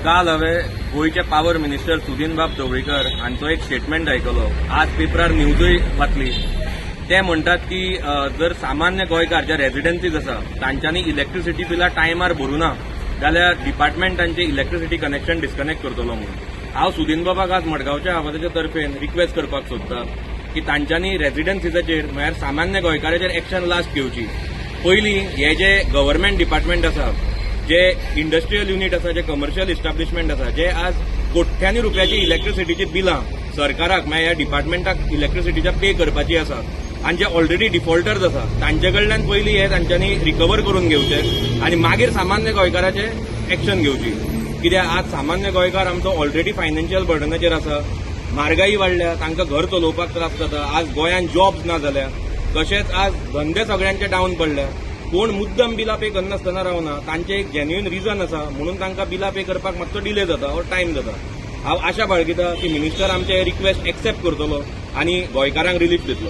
काल हांवें गोयचे power minister सुदीनबाब Dhavalikar हांचो एक स्टेटमेंट आयकलो. आज पेपरार न्यूजूय वाचली. ते म्हणटात की जर सामान्य गोंयकार जे रेजिडेन्सीज आसा तांच्यांनी इलेक्ट्रिसिटी बिलां टायमार भरूना जाल्यार डिपार्टमेंटांचे इलेक्ट्रिसिटी कनेक्शन डिस्कनेक्ट करतलो म्हणून. हांव सुदीनबाबाक आज मडगांवच्या आवाजाच्या तर्फेन रिक्वेस्ट करपाक सोदतां की तांच्यांनी रेजिडेन्सीजाचेर म्हळ्यार सामान्य गोंयकाराचेर एक्शन लास्ट घेवची. पयलीं हे जे गव्हर्नमेंट डिपार्टमेंट आसा, जे इंडस्ट्रियल युनिट आसा, जे कमर्शियल इस्टाब्लिशमेंट आसा, जे आज कोट्यांनी रुपयाची इलेक्ट्रिसिटीची बिलां सरकाराक म्हळ्यार ह्या डिपार्टमेंटाक इलेक्ट्रिसिटीच्या पे करपाची आसा आनी जे ऑलरेडी डिफॉल्टर्स आसा तांचे कडल्यान पयलीं हे तांच्यांनी रिकवर करून घेवचे आनी मागीर सामान्य गोंयकाराचे एक्शन घेवची. कित्याक आज सामान्य गोंयकार आमचो ऑलरेडी फायनान्शियल बर्डनाचेर आसा. म्हारगाई वाडल्या, तांकां घर चलोवपाक त्रास जाता. आज गोंयांत जॉब्स ना जाल्या. तशेंच आज धंदे सगळ्यांचे डावन पडल्या. कोण मुद्दम बिलां पे करनासतना रावना. तांचे एक जेन्युइन रिजन आसा म्हणून तांकां बिलां पे करपाक मातसो डिले जाता और टायम जाता. हांव आशा बाळगितां की मिनिस्टर आमचे रिक्वेस्ट एक्सेप्ट करतलो आनी गोंयकारांक रिलीफ दितलो.